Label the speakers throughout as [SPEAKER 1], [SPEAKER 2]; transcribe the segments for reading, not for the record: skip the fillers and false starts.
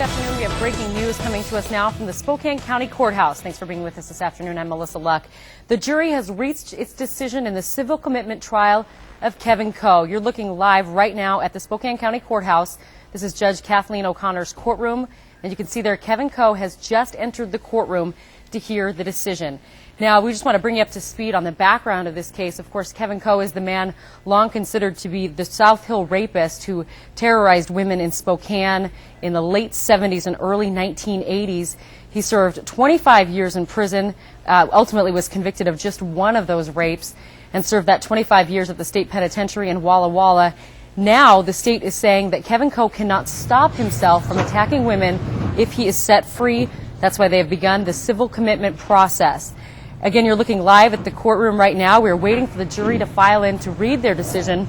[SPEAKER 1] This afternoon, we have breaking news coming to us now from the Spokane County Courthouse. Thanks for being with us this afternoon. I'm Melissa Luck. The jury has reached its decision in the civil commitment trial of Kevin Coe. You're looking live right now at the Spokane County Courthouse. This is Judge Kathleen O'Connor's courtroom, and you can see there Kevin Coe has just entered the courtroom to hear the decision. Now, we just want to bring you up to speed on the background of this case. Of course, Kevin Coe is the man long considered to be the South Hill rapist who terrorized women in Spokane in the late 70s and early 1980s. He served 25 years in prison, ultimately was convicted of just one of those rapes, and served that 25 years at the state penitentiary in Walla Walla. Now, the state is saying that Kevin Coe cannot stop himself from attacking women if he is set free. That's why they have begun the civil commitment process. Again, you're looking live at the courtroom right now. We're waiting for the jury to file in to read their decision.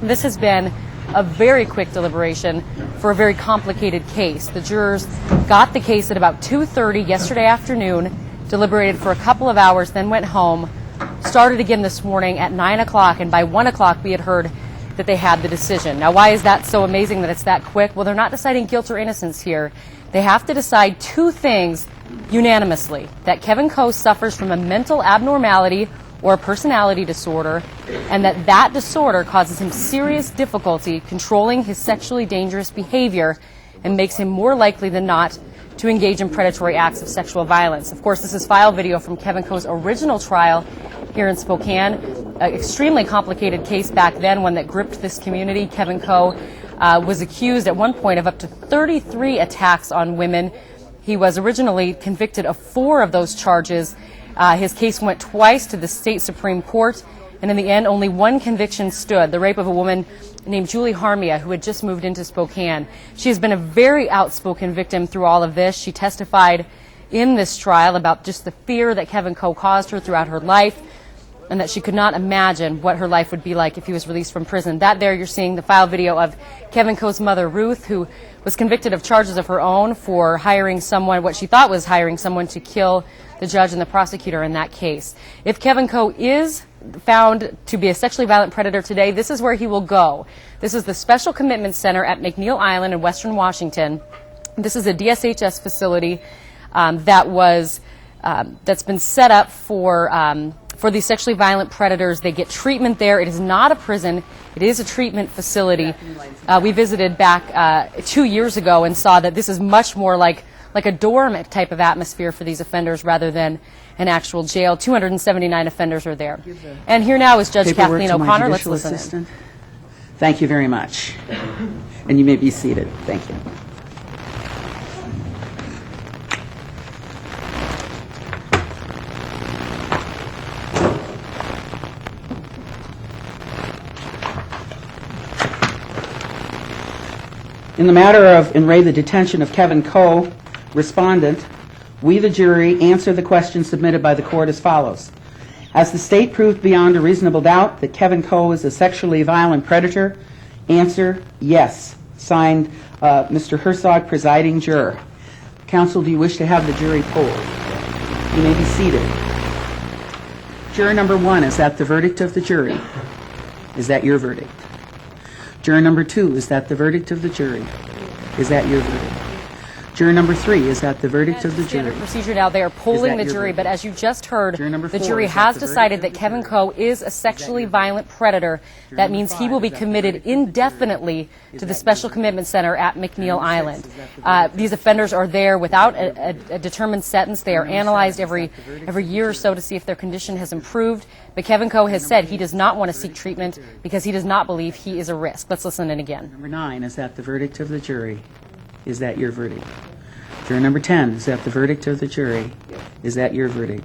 [SPEAKER 1] This has been a very quick deliberation for a very complicated case. The jurors got the case at about 2:30 yesterday afternoon, deliberated for a couple of hours, then went home, started again this morning at 9 o'clock, and by 1 o'clock we had heard that they had the decision. Now, why is that so amazing that it's that quick? Well, they're not deciding guilt or innocence here. They have to decide two things unanimously: that Kevin Coe suffers from a mental abnormality or a personality disorder, and that disorder causes him serious difficulty controlling his sexually dangerous behavior and makes him more likely than not to engage in predatory acts of sexual violence. Of course, this is file video from Kevin Coe's original trial here in Spokane. An extremely complicated case back then, one that gripped this community. Kevin Coe was accused at one point of up to 33 attacks on women. He was originally convicted of 4 of those charges. His case went twice to the state Supreme Court, and in the end, only one conviction stood: the rape of a woman named Julie Harmia, who had just moved into Spokane. She has been a very outspoken victim through all of this. She testified in this trial about just the fear that Kevin Coe caused her throughout her life, and that she could not imagine what her life would be like if he was released from prison. That there, you're seeing the file video of Kevin Coe's mother, Ruth, who was convicted of charges of her own for hiring someone, what she thought was hiring someone to kill the judge and the prosecutor in that case. If Kevin Coe is found to be a sexually violent predator today, this is where he will go. This is the Special Commitment Center at McNeil Island in Western Washington. This is a DSHS facility that's been set up for these sexually violent predators. They get treatment there. It is not a prison. It is a treatment facility. We visited back 2 years ago and saw that this is much more like a dorm type of atmosphere for these offenders rather than an actual jail. 279 offenders are there. And here now is Judge Kathleen O'Connor. Let's listen in.
[SPEAKER 2] Thank you very much. And you may be seated. Thank you. In the matter of the detention of Kevin Coe, respondent, we, the jury, answer the question submitted by the court as follows. Has the state proved beyond a reasonable doubt that Kevin Coe is a sexually violent predator? Answer, yes. Signed, Mr. Herzog, presiding juror. Counsel, do you wish to have the jury polled? You may be seated. Juror number 1, is that the verdict of the jury? Is that your verdict? Juror number 2, is that the verdict of the jury? Is that your verdict? Juror number 3, is that the verdict of the jury?
[SPEAKER 1] Standard procedure now. They are polling the jury, but as you just heard, the jury has decided that Kevin Coe is a sexually violent predator. That means he will be committed indefinitely to the Special Commitment Center at McNeil Island. These offenders are there without a determined sentence. They are analyzed every year or so to see if their condition has improved. But Kevin Coe has said he does not want to seek treatment because he does not believe he is a risk. Let's listen in again.
[SPEAKER 2] Number 9, is that the verdict of the jury? Is that your verdict? Juror number 10, is that the verdict of the jury? Is that your verdict?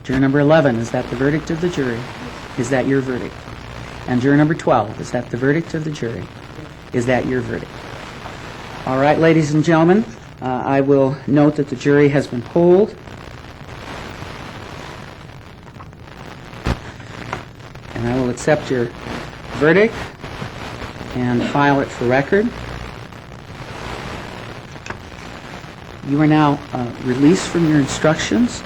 [SPEAKER 2] Juror number 11, is that the verdict of the jury? Is that your verdict? And juror number 12, is that the verdict of the jury? Is that your verdict? All right, ladies and gentlemen, I will note that the jury has been polled. And I will accept your verdict and file it for record. You are now released from your instructions.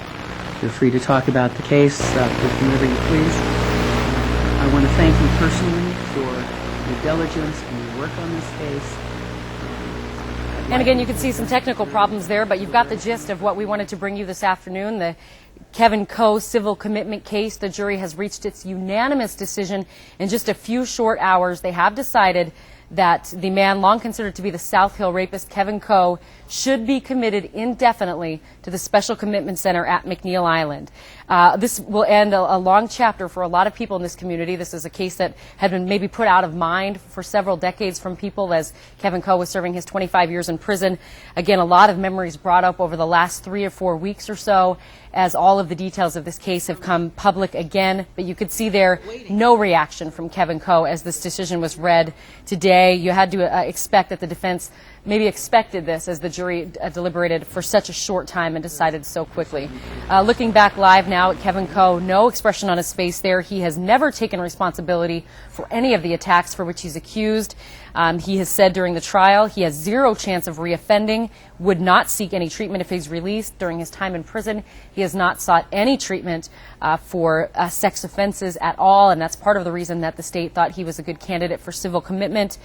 [SPEAKER 2] You're free to talk about the case with whomever you please. I want to thank you personally for your diligence and your work on this case.
[SPEAKER 1] And again, you can see some technical problems there, but you've got the gist of what we wanted to bring you this afternoon. The Kevin Coe civil commitment case, the jury has reached its unanimous decision in just a few short hours. They have decided that the man long considered to be the South Hill rapist, Kevin Coe, should be committed indefinitely to the Special Commitment Center at McNeil Island. This will end a long chapter for a lot of people in this community. This is a case that had been maybe put out of mind for several decades from people as Kevin Coe was serving his 25 years in prison. Again, a lot of memories brought up over the last 3 or 4 weeks or so as all of the details of this case have come public again. But you could see there no reaction from Kevin Coe as this decision was read today. You had to expect that the defense maybe expected this as the jury deliberated for such a short time and decided so quickly. Looking back live now at Kevin Coe, no expression on his face there. He has never taken responsibility for any of the attacks for which he's accused. He has said during the trial he has zero chance of reoffending, would not seek any treatment if he's released. During his time in prison, he has not sought any treatment for sex offenses at all, and that's part of the reason that the state thought he was a good candidate for civil commitment.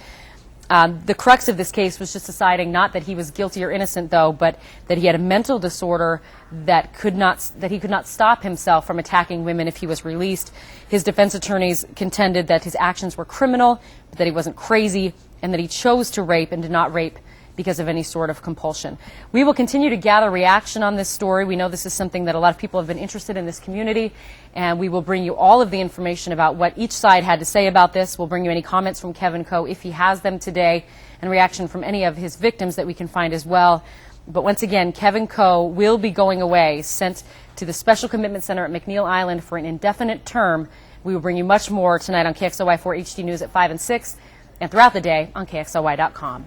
[SPEAKER 1] The crux of this case was just deciding not that he was guilty or innocent, though, but that he had a mental disorder that he could not stop himself from attacking women if he was released. His defense attorneys contended that his actions were criminal, but that he wasn't crazy, and that he chose to rape and did not rape because of any sort of compulsion. We will continue to gather reaction on this story. We know this is something that a lot of people have been interested in this community, and we will bring you all of the information about what each side had to say about this. We'll bring you any comments from Kevin Coe if he has them today, and reaction from any of his victims that we can find as well. But once again, Kevin Coe will be going away, sent to the Special Commitment Center at McNeil Island for an indefinite term. We will bring you much more tonight on KXLY4 HD News at 5 and 6, and throughout the day on KXLY.com.